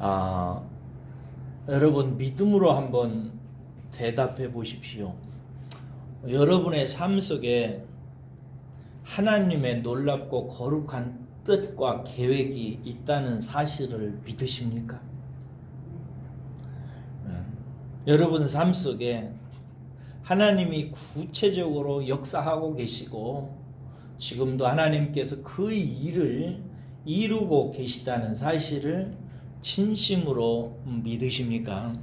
아, 여러분 믿음으로 한번 대답해 보십시오. 여러분의 삶 속에 하나님의 놀랍고 거룩한 뜻과 계획이 있다는 사실을 믿으십니까? 여러분 삶 속에 하나님이 구체적으로 역사하고 계시고 지금도 하나님께서 그 일을 이루고 계시다는 사실을 진심으로 믿으십니까?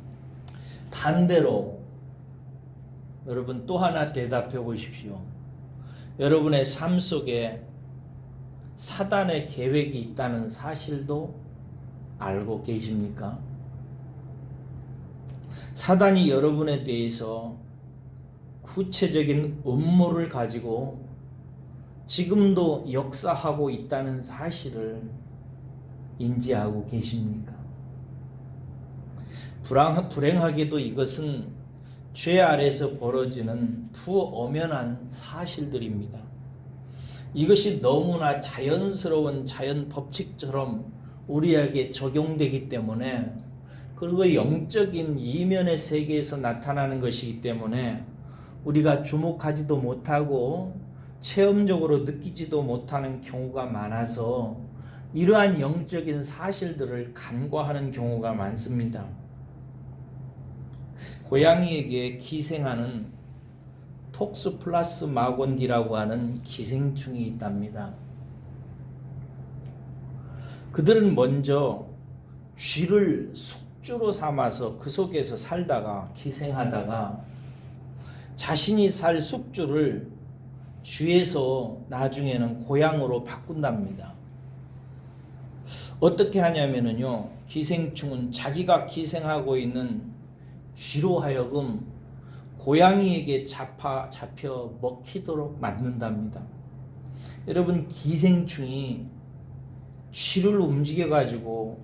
반대로 여러분 또 하나 대답해 보십시오. 여러분의 삶 속에 사단의 계획이 있다는 사실도 알고 계십니까? 사단이 여러분에 대해서 구체적인 음모를 가지고 지금도 역사하고 있다는 사실을 인지하고 계십니까? 불행하게도 이것은 죄 아래서 벌어지는 두 엄연한 사실들입니다. 이것이 너무나 자연스러운 자연 법칙처럼 우리에게 적용되기 때문에, 그리고 영적인 이면의 세계에서 나타나는 것이기 때문에 우리가 주목하지도 못하고 체험적으로 느끼지도 못하는 경우가 많아서 이러한 영적인 사실들을 간과하는 경우가 많습니다. 고양이에게 기생하는 톡스플라스마곤디라고 하는 기생충이 있답니다. 그들은 먼저 쥐를 숙주로 삼아서 그 속에서 살다가 기생하다가 자신이 살 숙주를 쥐에서 나중에는 고양으로 바꾼답니다. 어떻게 하냐면요, 기생충은 자기가 기생하고 있는 쥐로 하여금 고양이에게 잡혀 먹히도록 만든답니다. 여러분, 기생충이 쥐를 움직여 가지고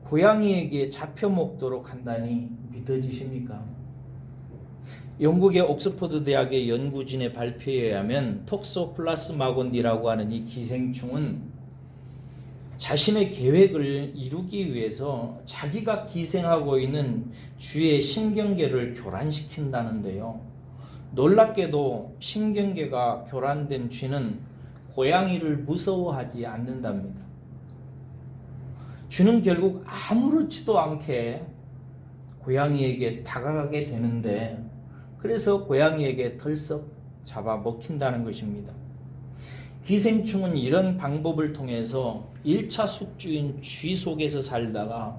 고양이에게 잡혀 먹도록 한다니 믿어지십니까? 영국의 옥스퍼드 대학의 연구진의 발표에 의하면 톡소플라스마곤디라고 하는 이 기생충은 자신의 계획을 이루기 위해서 자기가 기생하고 있는 쥐의 신경계를 교란시킨다는데요. 놀랍게도 신경계가 교란된 쥐는 고양이를 무서워하지 않는답니다. 쥐는 결국 아무렇지도 않게 고양이에게 다가가게 되는데, 그래서 고양이에게 덜썩 잡아먹힌다는 것입니다. 기생충은 이런 방법을 통해서 1차 숙주인 쥐 속에서 살다가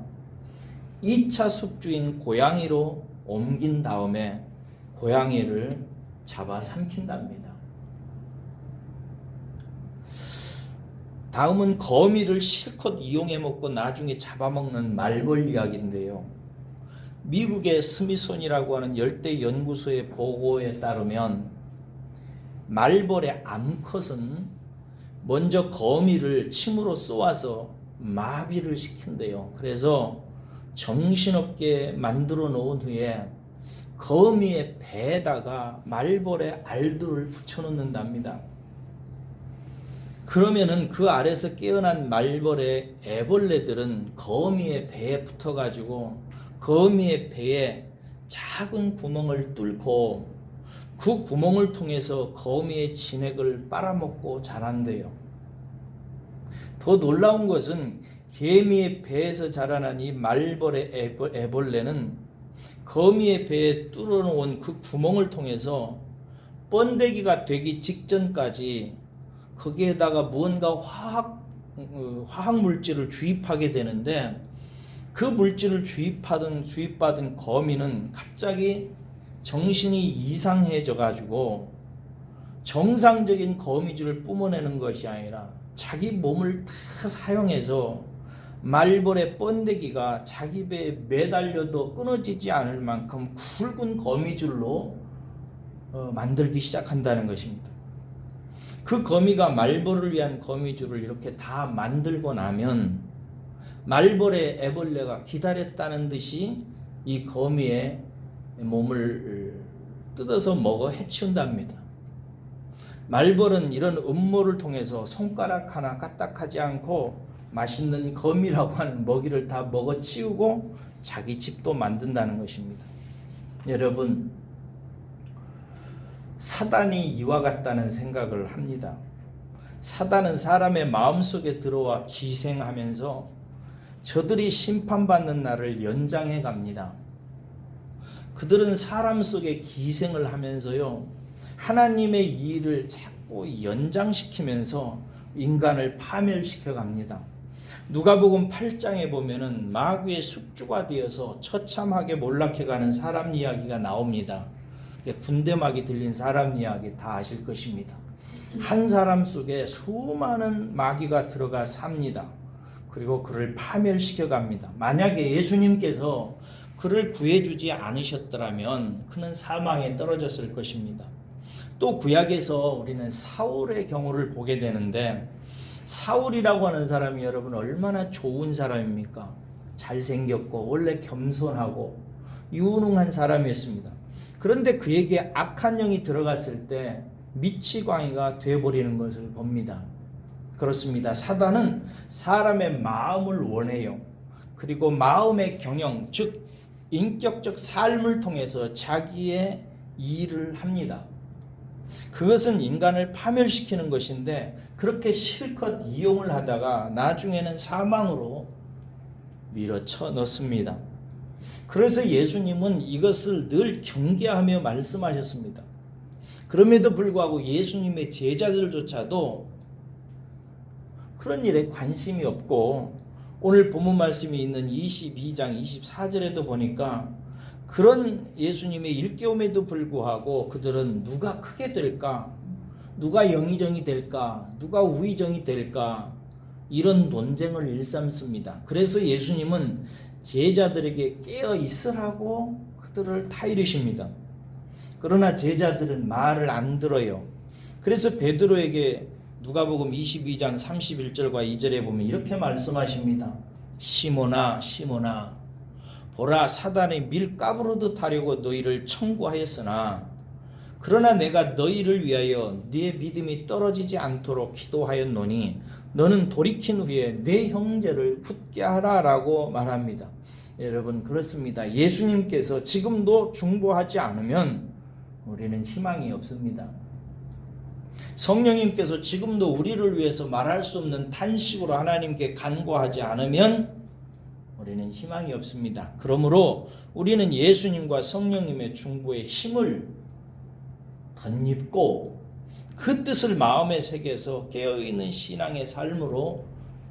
2차 숙주인 고양이로 옮긴 다음에 고양이를 잡아 삼킨답니다. 다음은 거미를 실컷 이용해 먹고 나중에 잡아먹는 말벌 이야기인데요. 미국의 스미소니라고 하는 열대 연구소의 보고에 따르면 말벌의 암컷은 먼저 거미를 침으로 쏘아서 마비를 시킨대요. 그래서 정신없게 만들어 놓은 후에 거미의 배에다가 말벌의 알들을 붙여놓는답니다. 그러면은 그 아래서 깨어난 말벌의 애벌레들은 거미의 배에 붙어가지고 거미의 배에 작은 구멍을 뚫고 그 구멍을 통해서 거미의 진액을 빨아먹고 자란대요. 더 놀라운 것은 개미의 배에서 자라난 이 말벌의 애벌레는 거미의 배에 뚫어놓은 그 구멍을 통해서 번데기가 되기 직전까지 거기에다가 무언가 화학 물질을 주입하게 되는데, 그 물질을 주입받은 거미는 갑자기 정신이 이상해져 가지고 정상적인 거미줄을 뿜어내는 것이 아니라 자기 몸을 다 사용해서 말벌의 번데기가 자기 배에 매달려도 끊어지지 않을 만큼 굵은 거미줄로 만들기 시작한다는 것입니다. 그 거미가 말벌을 위한 거미줄을 이렇게 다 만들고 나면 말벌의 애벌레가 기다렸다는 듯이 이 거미의 몸을 뜯어서 먹어 해치운답니다. 말벌은 이런 음모를 통해서 손가락 하나 까딱하지 않고 맛있는 거미라고 하는 먹이를 다 먹어치우고 자기 집도 만든다는 것입니다. 여러분, 사단이 이와 같다는 생각을 합니다. 사단은 사람의 마음속에 들어와 기생하면서 저들이 심판받는 날을 연장해 갑니다. 그들은 사람 속에 기생을 하면서요, 하나님의 일을 자꾸 연장시키면서 인간을 파멸시켜 갑니다. 누가복음 8장에 보면은 마귀의 숙주가 되어서 처참하게 몰락해가는 사람 이야기가 나옵니다. 군대막이 들린 사람 이야기 다 아실 것입니다. 한 사람 속에 수많은 마귀가 들어가 삽니다. 그리고 그를 파멸시켜 갑니다. 만약에 예수님께서 그를 구해주지 않으셨더라면 그는 사망에 떨어졌을 것입니다. 또 구약에서 우리는 사울의 경우를 보게 되는데, 사울이라고 하는 사람이 여러분 얼마나 좋은 사람입니까? 잘생겼고 원래 겸손하고 유능한 사람이었습니다. 그런데 그에게 악한 영이 들어갔을 때 미치광이가 되어버리는 것을 봅니다. 그렇습니다. 사단은 사람의 마음을 원해요. 그리고 마음의 경영, 즉 인격적 삶을 통해서 자기의 일을 합니다. 그것은 인간을 파멸시키는 것인데, 그렇게 실컷 이용을 하다가 나중에는 사망으로 밀어쳐 넣습니다. 그래서 예수님은 이것을 늘 경계하며 말씀하셨습니다. 그럼에도 불구하고 예수님의 제자들조차도 그런 일에 관심이 없고, 오늘 본문 말씀이 있는 22장 24절에도 보니까 그런 예수님의 일깨움에도 불구하고 그들은 누가 크게 될까? 누가 영의정이 될까? 누가 우의정이 될까? 이런 논쟁을 일삼습니다. 그래서 예수님은 제자들에게 깨어 있으라고 그들을 타이르십니다. 그러나 제자들은 말을 안 들어요. 그래서 베드로에게 누가복음 22장 31절과 2절에 보면 이렇게 말씀하십니다. 시몬아, 시몬아, 보라, 사단의 밀가부로도 타려고 너희를 청구하였으나 그러나 내가 너희를 위하여 네 믿음이 떨어지지 않도록 기도하였노니 너는 돌이킨 후에 내 형제를 굳게 하라라고 말합니다. 여러분, 그렇습니다. 예수님께서 지금도 중보하지 않으면 우리는 희망이 없습니다. 성령님께서 지금도 우리를 위해서 말할 수 없는 탄식으로 하나님께 간구하지 않으면 우리는 희망이 없습니다. 그러므로 우리는 예수님과 성령님의 중보에 힘을 덧입고 그 뜻을 마음에 새겨서 깨어있는 신앙의 삶으로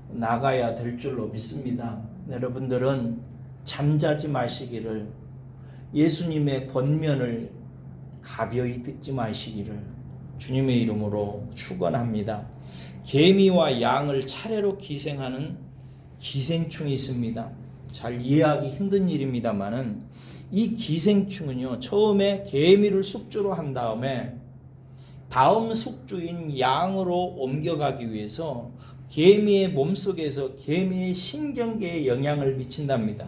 나가야 될 줄로 믿습니다. 여러분들은 잠자지 마시기를, 예수님의 권면을 가벼이 듣지 마시기를 주님의 이름으로 축원합니다. 개미와 양을 차례로 기생하는 기생충이 있습니다. 잘 이해하기 힘든 일입니다만은 이 기생충은요, 처음에 개미를 숙주로 한 다음에 다음 숙주인 양으로 옮겨가기 위해서 개미의 몸속에서 개미의 신경계에 영향을 미친답니다.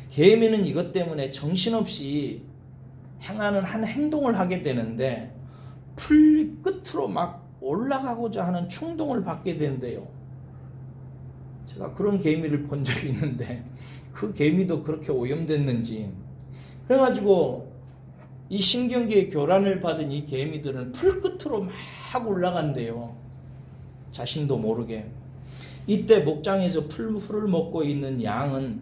개미는 이것 때문에 정신없이 행하는 한 행동을 하게 되는데 풀 끝으로 막 올라가고자 하는 충동을 받게 된대요. 제가 그런 개미를 본 적이 있는데 그 개미도 그렇게 오염됐는지, 그래가지고 이 신경계의 교란을 받은 이 개미들은 풀 끝으로 막 올라간대요. 자신도 모르게. 이때 목장에서 풀을 먹고 있는 양은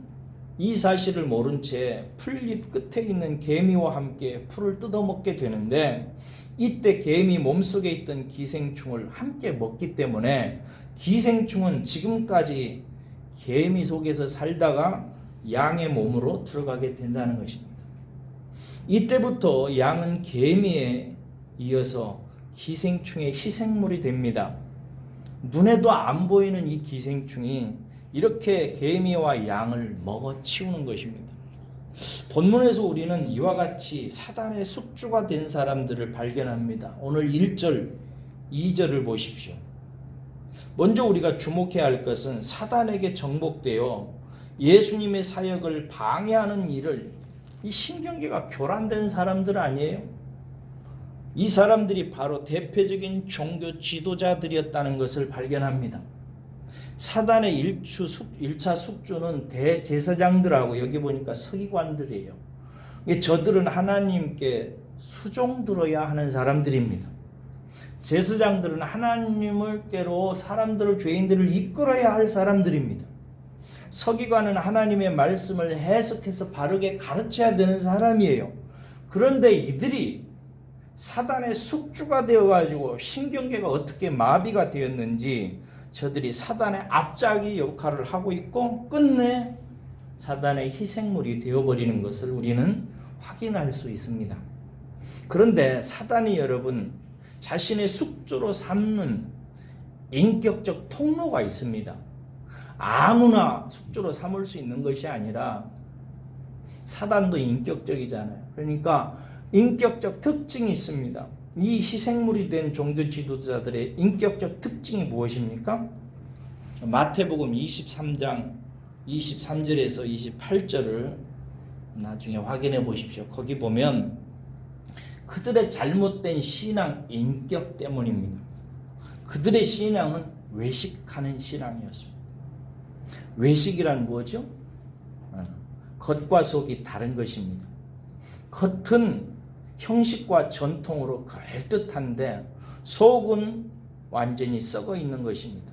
이 사실을 모른 채 풀잎 끝에 있는 개미와 함께 풀을 뜯어먹게 되는데, 이때 개미 몸속에 있던 기생충을 함께 먹기 때문에 기생충은 지금까지 개미 속에서 살다가 양의 몸으로 들어가게 된다는 것입니다. 이때부터 양은 개미에 이어서 기생충의 희생물이 됩니다. 눈에도 안 보이는 이 기생충이 이렇게 개미와 양을 먹어치우는 것입니다. 본문에서 우리는 이와 같이 사단의 숙주가 된 사람들을 발견합니다. 오늘 1절, 2절을 보십시오. 먼저 우리가 주목해야 할 것은 사단에게 정복되어 예수님의 사역을 방해하는 일을, 이 신경계가 교란된 사람들 아니에요? 이 사람들이 바로 대표적인 종교 지도자들이었다는 것을 발견합니다. 사단의 1차 숙주는 대제사장들하고 여기 보니까 서기관들이에요. 저들은 하나님께 수종 들어야 하는 사람들입니다. 제사장들은 하나님께로 사람들을, 죄인들을 이끌어야 할 사람들입니다. 서기관은 하나님의 말씀을 해석해서 바르게 가르쳐야 되는 사람이에요. 그런데 이들이 사단의 숙주가 되어가지고 신경계가 어떻게 마비가 되었는지 저들이 사단의 앞잡이 역할을 하고 있고 끝내 사단의 희생물이 되어버리는 것을 우리는 확인할 수 있습니다. 그런데 사단이 여러분 자신의 숙주로 삼는 인격적 통로가 있습니다. 아무나 숙주로 삼을 수 있는 것이 아니라 사단도 인격적이잖아요. 그러니까 인격적 특징이 있습니다. 이 희생물이 된 종교 지도자들의 인격적 특징이 무엇입니까? 마태복음 23장 23절에서 28절을 나중에 확인해 보십시오. 거기 보면 그들의 잘못된 신앙 인격 때문입니다. 그들의 신앙은 외식하는 신앙이었습니다. 외식이란 뭐죠? 겉과 속이 다른 것입니다. 겉은 형식과 전통으로 그럴듯한데 속은 완전히 썩어 있는 것입니다.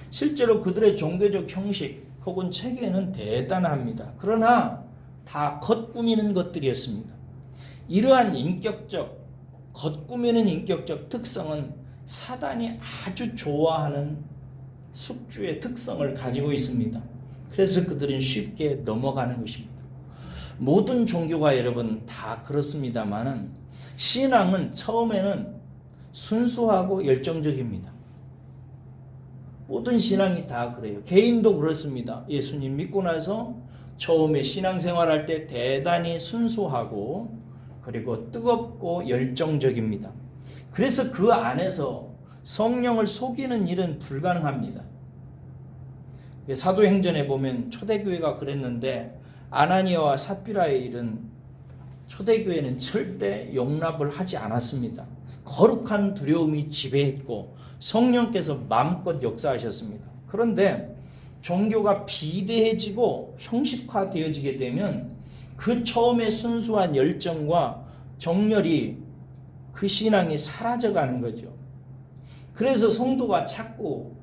실제로 그들의 종교적 형식 혹은 체계는 대단합니다. 그러나 다 겉꾸미는 것들이었습니다. 이러한 겉꾸미는 인격적 특성은 사단이 아주 좋아하는 숙주의 특성을 가지고 있습니다. 그래서 그들은 쉽게 넘어가는 것입니다. 모든 종교가 여러분 다 그렇습니다만은 신앙은 처음에는 순수하고 열정적입니다. 모든 신앙이 다 그래요. 개인도 그렇습니다. 예수님 믿고 나서 처음에 신앙생활할 때 대단히 순수하고 그리고 뜨겁고 열정적입니다. 그래서 그 안에서 성령을 속이는 일은 불가능합니다. 사도행전에 보면 초대교회가 그랬는데 아나니아와 삽비라의 일은 초대교회는 절대 용납을 하지 않았습니다. 거룩한 두려움이 지배했고 성령께서 마음껏 역사하셨습니다. 그런데 종교가 비대해지고 형식화되어지게 되면 그 처음에 순수한 열정과 정열이 그 신앙이 사라져가는 거죠. 그래서 성도가 자꾸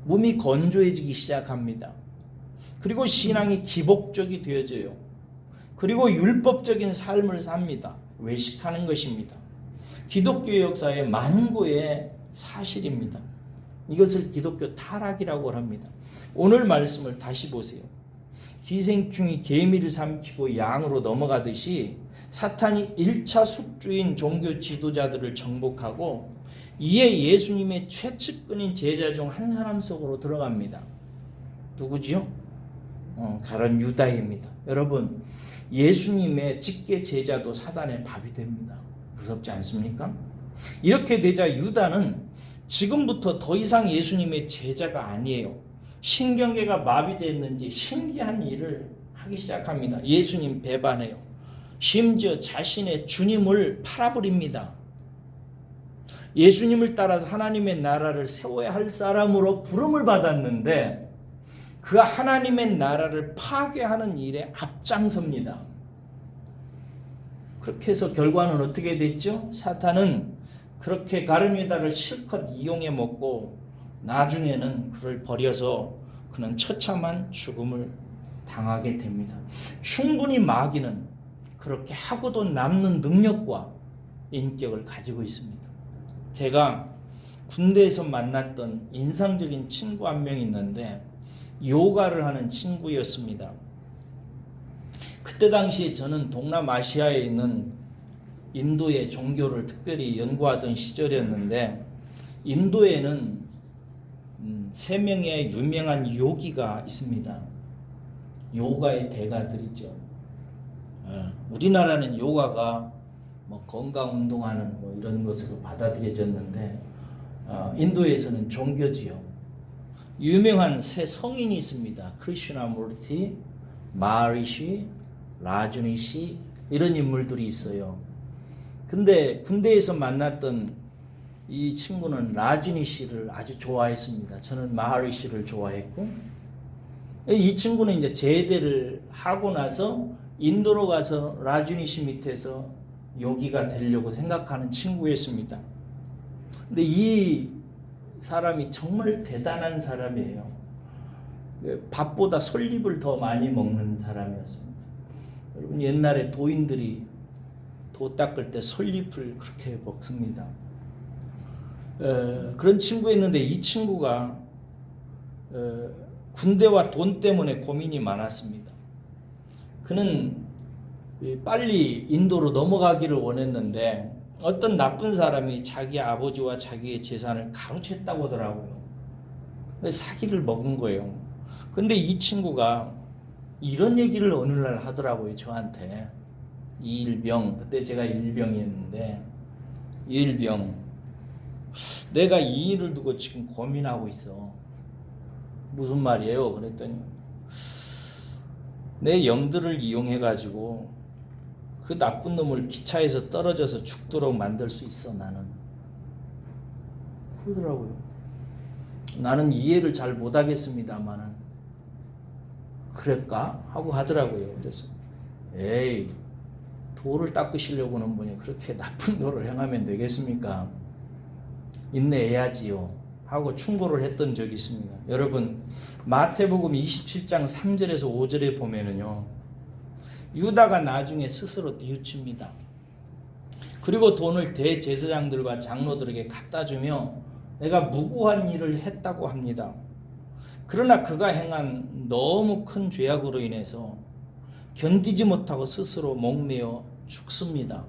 몸이 건조해지기 시작합니다. 그리고 신앙이 기복적이 되어져요. 그리고 율법적인 삶을 삽니다. 외식하는 것입니다. 기독교 역사의 만고의 사실입니다. 이것을 기독교 타락이라고 합니다. 오늘 말씀을 다시 보세요. 기생충이 개미를 삼키고 양으로 넘어가듯이 사탄이 1차 숙주인 종교 지도자들을 정복하고 이에 예수님의 최측근인 제자 중 한 사람 속으로 들어갑니다. 누구지요? 가론 유다입니다. 여러분, 예수님의 직계 제자도 사단의 밥이 됩니다. 무섭지 않습니까? 이렇게 되자 유다는 지금부터 더 이상 예수님의 제자가 아니에요. 신경계가 마비됐는지 신기한 일을 하기 시작합니다. 예수님 배반해요. 심지어 자신의 주님을 팔아버립니다. 예수님을 따라서 하나님의 나라를 세워야 할 사람으로 부름을 받았는데 그 하나님의 나라를 파괴하는 일에 앞장섭니다. 그렇게 해서 결과는 어떻게 됐죠? 사탄은 그렇게 가룟 유다를 실컷 이용해 먹고 나중에는 그를 버려서 그는 처참한 죽음을 당하게 됩니다. 충분히 마귀는 그렇게 하고도 남는 능력과 인격을 가지고 있습니다. 제가 군대에서 만났던 인상적인 친구 한 명 있는데 요가를 하는 친구였습니다. 그때 당시에 저는 동남아시아에 있는 인도의 종교를 특별히 연구하던 시절이었는데 인도에는 3명의 유명한 요기가 있습니다. 요가의 대가들이죠. 우리나라는 요가가 건강 운동하는 이런 것으로 받아들여졌는데 인도에서는 종교지요. 유명한 3 성인이 있습니다. 크리슈나무르티, 마하리시, 라주니시 이런 인물들이 있어요. 근데 군대에서 만났던 이 친구는 라지니 씨를 아주 좋아했습니다. 저는 마하리 씨를 좋아했고, 이 친구는 이제 제대를 하고 나서 인도로 가서 라지니 씨 밑에서 요기가 되려고 생각하는 친구였습니다. 근데 이 사람이 정말 대단한 사람이에요. 밥보다 솔잎을 더 많이 먹는 사람이었습니다. 여러분, 옛날에 도인들이 도 닦을 때 솔잎을 그렇게 먹습니다. 그런 친구였는데 이 친구가 군대와 돈 때문에 고민이 많았습니다. 그는 빨리 인도로 넘어가기를 원했는데 어떤 나쁜 사람이 자기 아버지와 자기의 재산을 가로챘다고 하더라고요. 사기를 먹은 거예요. 근데 이 친구가 이런 얘기를 어느 날 하더라고요, 저한테. 이일병, 그때 제가 일병이었는데, 이일병, 내가 이 일을 두고 지금 고민하고 있어. 무슨 말이에요? 그랬더니 내 영들을 이용해 가지고 그 나쁜 놈을 기차에서 떨어져서 죽도록 만들 수 있어, 나는. 그러더라고요. 나는 이해를 잘 못하겠습니다만은 그럴까? 하고 하더라고요. 그래서 에이, 도를 닦으시려고는 뭐냐, 그렇게 나쁜 도를 행하면 되겠습니까? 인내해야지요 하고 충고를 했던 적이 있습니다. 여러분, 마태복음 27장 3절에서 5절에 보면은요, 유다가 나중에 스스로 뉘우칩니다. 그리고 돈을 대제사장들과 장로들에게 갖다 주며 내가 무고한 일을 했다고 합니다. 그러나 그가 행한 너무 큰 죄악으로 인해서 견디지 못하고 스스로 목매어 죽습니다.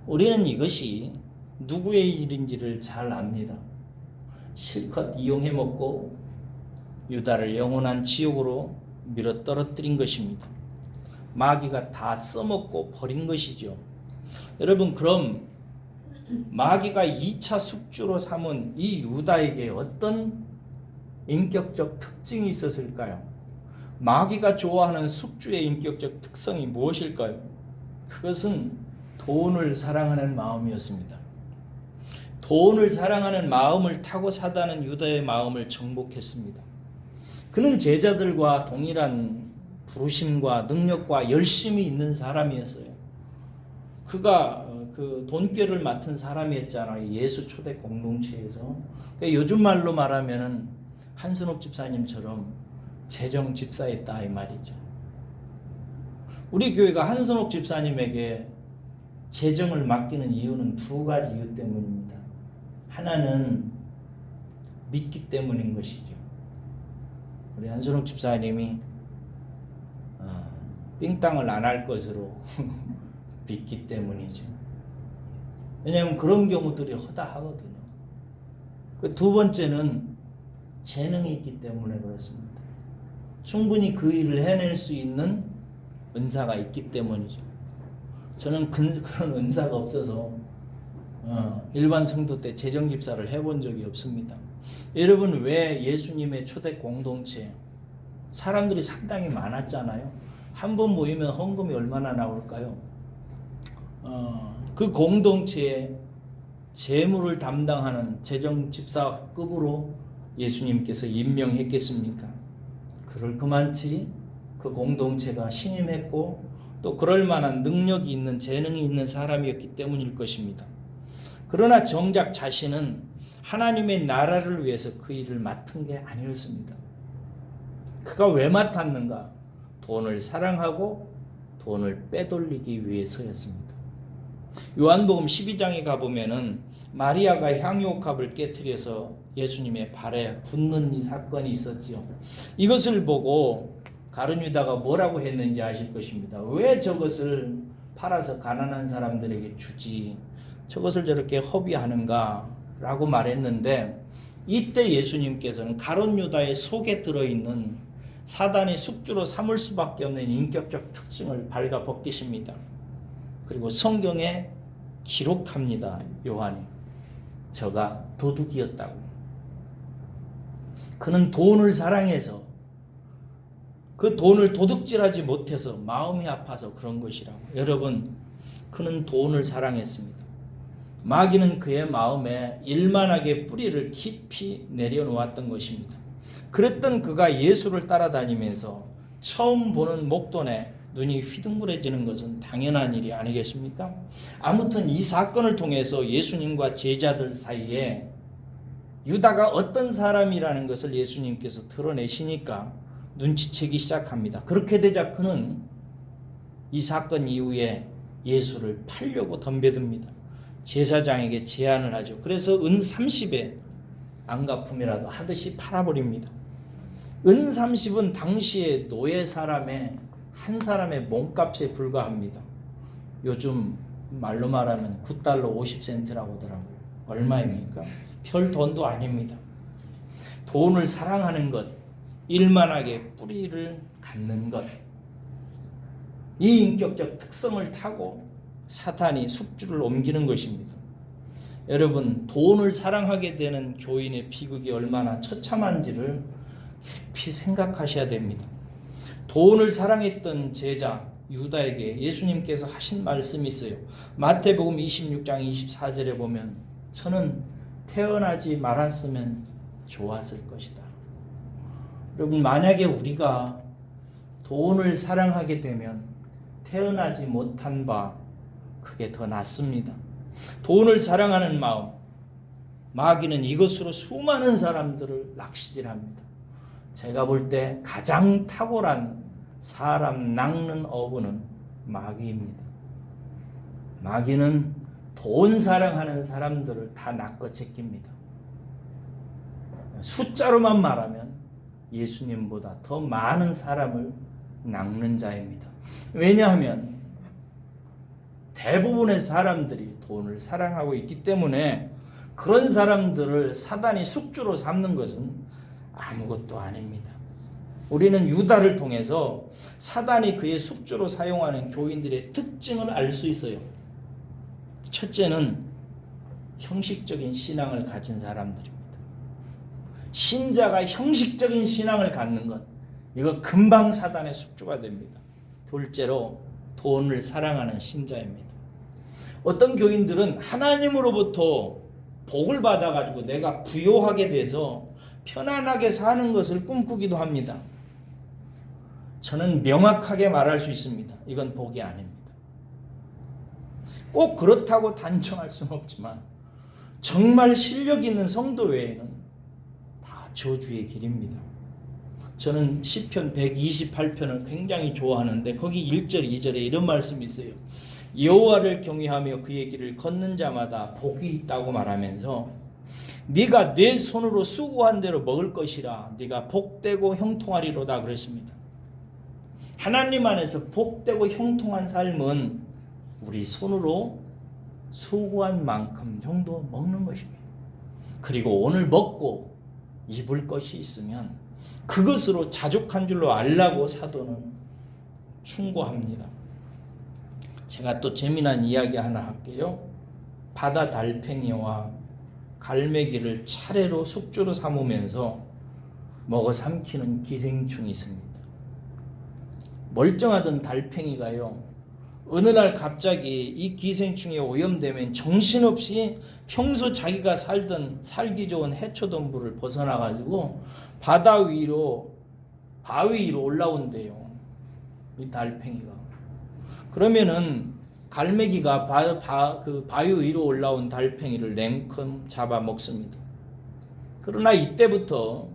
우리는 이것이 누구의 일인지를 잘 압니다. 실컷 이용해 먹고 유다를 영원한 지옥으로 밀어 떨어뜨린 것입니다. 마귀가 다 써먹고 버린 것이죠. 여러분, 그럼 마귀가 2차 숙주로 삼은 이 유다에게 어떤 인격적 특징이 있었을까요? 마귀가 좋아하는 숙주의 인격적 특성이 무엇일까요? 그것은 돈을 사랑하는 마음이었습니다. 돈을 사랑하는 마음을 타고 사다는 유다의 마음을 정복했습니다. 그는 제자들과 동일한 부르심과 능력과 열심이 있는 사람이었어요. 그가 그 돈꾀를 맡은 사람이었잖아요. 예수 초대 공동체에서. 그러니까 요즘 말로 말하면은 한순옥 집사님처럼 재정 집사였다 이 말이죠. 우리 교회가 한순옥 집사님에게 재정을 맡기는 이유는 두 가지 이유 때문입니다. 하나는 믿기 때문인 것이죠. 우리 한순옥 집사님이 삥땅을 안 할 것으로 믿기 때문이죠. 왜냐하면 그런 경우들이 허다하거든요. 두 번째는 재능이 있기 때문에 그렇습니다. 충분히 그 일을 해낼 수 있는 은사가 있기 때문이죠. 저는 그런 은사가 없어서 일반 성도 때 재정 집사를 해본 적이 없습니다. 여러분, 왜 예수님의 초대 공동체 사람들이 상당히 많았잖아요. 한 번 모이면 헌금이 얼마나 나올까요? 그 공동체에 재물을 담당하는 재정 집사급으로 예수님께서 임명했겠습니까? 그럴 그만치 그 공동체가 신임했고 또 그럴 만한 능력이 있는, 재능이 있는 사람이었기 때문일 것입니다. 그러나 정작 자신은 하나님의 나라를 위해서 그 일을 맡은 게 아니었습니다. 그가 왜 맡았는가? 돈을 사랑하고 돈을 빼돌리기 위해서였습니다. 요한복음 12장에 가보면은 마리아가 향유옥합을 깨트려서 예수님의 발에 붓는 사건이 있었지요. 이것을 보고 가룟 유다가 뭐라고 했는지 아실 것입니다. 왜 저것을 팔아서 가난한 사람들에게 주지? 저것을 저렇게 허비하는가? 라고 말했는데, 이때 예수님께서는 가룟 유다의 속에 들어있는 사단의 숙주로 삼을 수밖에 없는 인격적 특징을 발가벗기십니다. 그리고 성경에 기록합니다. 요한이 저가 도둑이었다고. 그는 돈을 사랑해서 그 돈을 도둑질하지 못해서 마음이 아파서 그런 것이라고. 여러분, 그는 돈을 사랑했습니다. 마귀는 그의 마음에 일만하게 뿌리를 깊이 내려놓았던 것입니다. 그랬던 그가 예수를 따라다니면서 처음 보는 목돈에 눈이 휘둥그레지는 것은 당연한 일이 아니겠습니까? 아무튼 이 사건을 통해서 예수님과 제자들 사이에 유다가 어떤 사람이라는 것을 예수님께서 드러내시니까 눈치채기 시작합니다. 그렇게 되자 그는 이 사건 이후에 예수를 팔려고 덤벼듭니다. 제사장에게 제안을 하죠. 그래서 은 30에 안갚음이라도 하듯이 팔아버립니다. 은 30은 당시의 노예 사람의 한 사람의 몸값에 불과합니다. 요즘 말로 말하면 9달러 50센트라고 하더라고요. 얼마입니까? 별 돈도 아닙니다. 돈을 사랑하는 것, 일만하게 뿌리를 갖는 것, 이 인격적 특성을 타고 사탄이 숙주를 옮기는 것입니다. 여러분, 돈을 사랑하게 되는 교인의 비극이 얼마나 처참한지를 깊이 생각하셔야 됩니다. 돈을 사랑했던 제자 유다에게 예수님께서 하신 말씀이 있어요. 마태복음 26장 24절에 보면 저는 태어나지 말았으면 좋았을 것이다. 여러분, 만약에 우리가 돈을 사랑하게 되면 태어나지 못한 바 그게 더 낫습니다. 돈을 사랑하는 마음, 마귀는 이것으로 수많은 사람들을 낚시질합니다. 제가 볼 때 가장 탁월한 사람 낚는 어부는 마귀입니다. 마귀는 돈 사랑하는 사람들을 다 낚아 제낍니다. 숫자로만 말하면 예수님보다 더 많은 사람을 낚는 자입니다. 왜냐하면 대부분의 사람들이 돈을 사랑하고 있기 때문에 그런 사람들을 사단이 숙주로 삼는 것은 아무것도 아닙니다. 우리는 유다를 통해서 사단이 그의 숙주로 사용하는 교인들의 특징을 알 수 있어요. 첫째는 형식적인 신앙을 가진 사람들입니다. 신자가 형식적인 신앙을 갖는 것, 이거 금방 사단의 숙주가 됩니다. 둘째로 돈을 사랑하는 신자입니다. 어떤 교인들은 하나님으로부터 복을 받아가지고 내가 부요하게 돼서 편안하게 사는 것을 꿈꾸기도 합니다. 저는 명확하게 말할 수 있습니다. 이건 복이 아닙니다. 꼭 그렇다고 단정할 수는 없지만 정말 실력 있는 성도 외에는 다 저주의 길입니다. 저는 시편 128편을 굉장히 좋아하는데 거기 1절 2절에 이런 말씀이 있어요. 여호와를 경외하며 그의 길을 걷는 자마다 복이 있다고 말하면서 네가 내 손으로 수고한 대로 먹을 것이라 네가 복되고 형통하리로다 그랬습니다. 하나님 안에서 복되고 형통한 삶은 우리 손으로 수고한 만큼 정도 먹는 것입니다. 그리고 오늘 먹고 입을 것이 있으면 그것으로 자족한 줄로 알라고 사도는 충고합니다. 제가 또 재미난 이야기 하나 할게요. 바다 달팽이와 갈매기를 차례로 숙주로 삼으면서 먹어 삼키는 기생충이 있습니다. 멀쩡하던 달팽이가요, 어느 날 갑자기 이 기생충에 오염되면 정신없이 평소 자기가 살기 좋은 해초동굴을 벗어나가지고 바다 위로, 바위 위로 올라온대요. 이 달팽이가. 그러면은 갈매기가 그 바위 위로 올라온 달팽이를 냉큼 잡아 먹습니다. 그러나 이때부터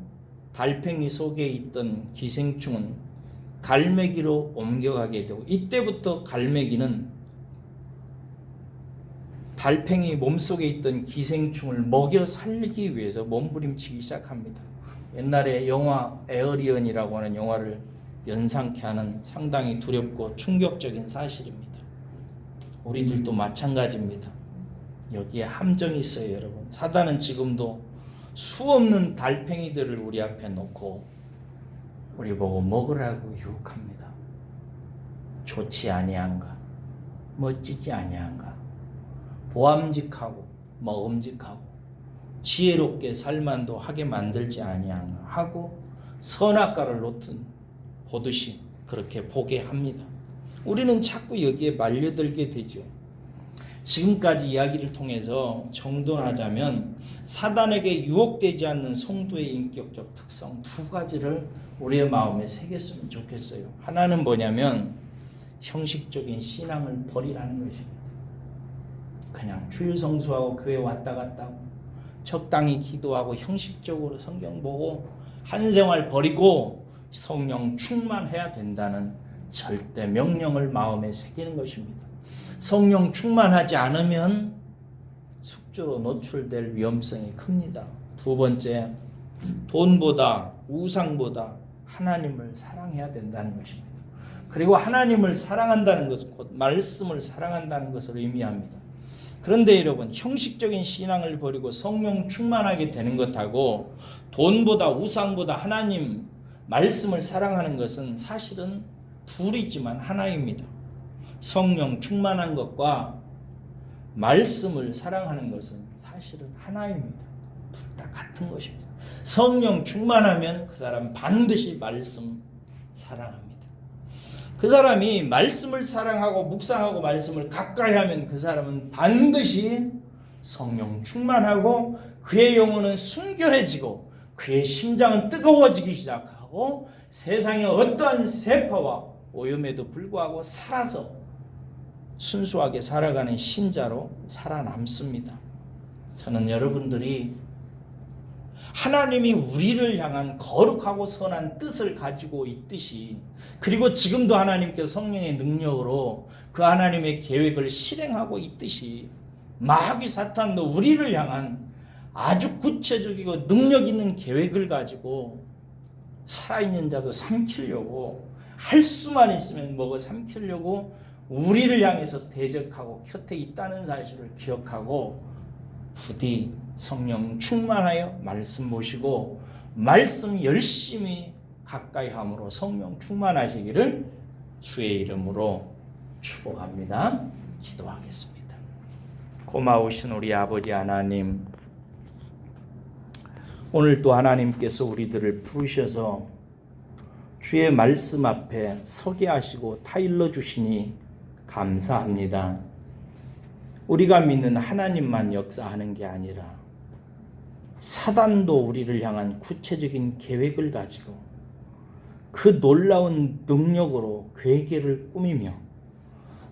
달팽이 속에 있던 기생충은 갈매기로 옮겨가게 되고, 이때부터 갈매기는 달팽이 몸속에 있던 기생충을 먹여 살리기 위해서 몸부림치기 시작합니다. 옛날에 영화 에어리언이라고 하는 영화를 연상케 하는 상당히 두렵고 충격적인 사실입니다. 우리들도 마찬가지입니다. 여기에 함정이 있어요, 여러분. 사단은 지금도 수없는 달팽이들을 우리 앞에 놓고 우리 보고 먹으라고 유혹합니다. 좋지 아니한가? 멋지지 아니한가? 보암직하고 먹음직하고 지혜롭게 살만도 하게 만들지 아니한가 하고 선악과를 보듯이 그렇게 보게 합니다. 우리는 자꾸 여기에 말려들게 되죠. 지금까지 이야기를 통해서 정돈하자면 사단에게 유혹되지 않는 성도의 인격적 특성 두 가지를 우리의 마음에 새겼으면 좋겠어요. 하나는 뭐냐면 형식적인 신앙을 버리라는 것입니다. 그냥 주일 성수하고 교회 왔다 갔다 하고 적당히 기도하고 형식적으로 성경 보고 한 생활 버리고 성령 충만해야 된다는 절대 명령을 마음에 새기는 것입니다. 성령 충만하지 않으면 숙주로 노출될 위험성이 큽니다. 두 번째, 돈보다 우상보다 하나님을 사랑해야 된다는 것입니다. 그리고 하나님을 사랑한다는 것은 곧 말씀을 사랑한다는 것을 의미합니다. 그런데 여러분, 형식적인 신앙을 버리고 성령 충만하게 되는 것하고 돈보다 우상보다 하나님 말씀을 사랑하는 것은 사실은 둘이지만 하나입니다. 성령 충만한 것과 말씀을 사랑하는 것은 사실은 하나입니다. 둘 다 같은 것입니다. 성령 충만하면 그 사람 반드시 말씀 사랑합니다. 그 사람이 말씀을 사랑하고 묵상하고 말씀을 가까이 하면 그 사람은 반드시 성령 충만하고 그의 영혼은 순결해지고 그의 심장은 뜨거워지기 시작하고 세상의 어떠한 세파와 오염에도 불구하고 살아서 순수하게 살아가는 신자로 살아남습니다. 저는 여러분들이 하나님이 우리를 향한 거룩하고 선한 뜻을 가지고 있듯이 그리고 지금도 하나님께서 성령의 능력으로 그 하나님의 계획을 실행하고 있듯이 마귀 사탄도 우리를 향한 아주 구체적이고 능력 있는 계획을 가지고 살아있는 자도 삼키려고 할 수만 있으면 먹어 삼키려고 우리를 향해서 대적하고 곁에 있다는 사실을 기억하고 부디 성령 충만하여 말씀 보시고 말씀 열심히 가까이 함으로 성령 충만하시기를 주의 이름으로 축복합니다. 기도하겠습니다. 고마우신 우리 아버지 하나님, 오늘 또 하나님께서 우리들을 부르셔서 주의 말씀 앞에 서게 하시고 타일러 주시니 감사합니다. 우리가 믿는 하나님만 역사하는 게 아니라 사단도 우리를 향한 구체적인 계획을 가지고 그 놀라운 능력으로 괴계를 꾸미며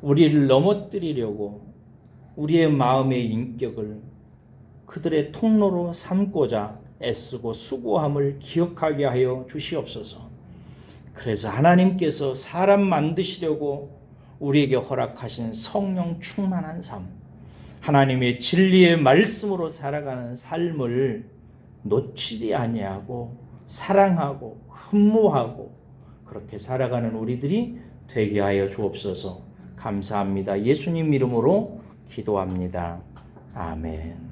우리를 넘어뜨리려고 우리의 마음의 인격을 그들의 통로로 삼고자 애쓰고 수고함을 기억하게 하여 주시옵소서. 그래서 하나님께서 사람 만드시려고 우리에게 허락하신 성령 충만한 삶, 하나님의 진리의 말씀으로 살아가는 삶을 놓치지 아니하고 사랑하고 흠모하고 그렇게 살아가는 우리들이 되게 하여 주옵소서. 감사합니다. 예수님 이름으로 기도합니다. 아멘.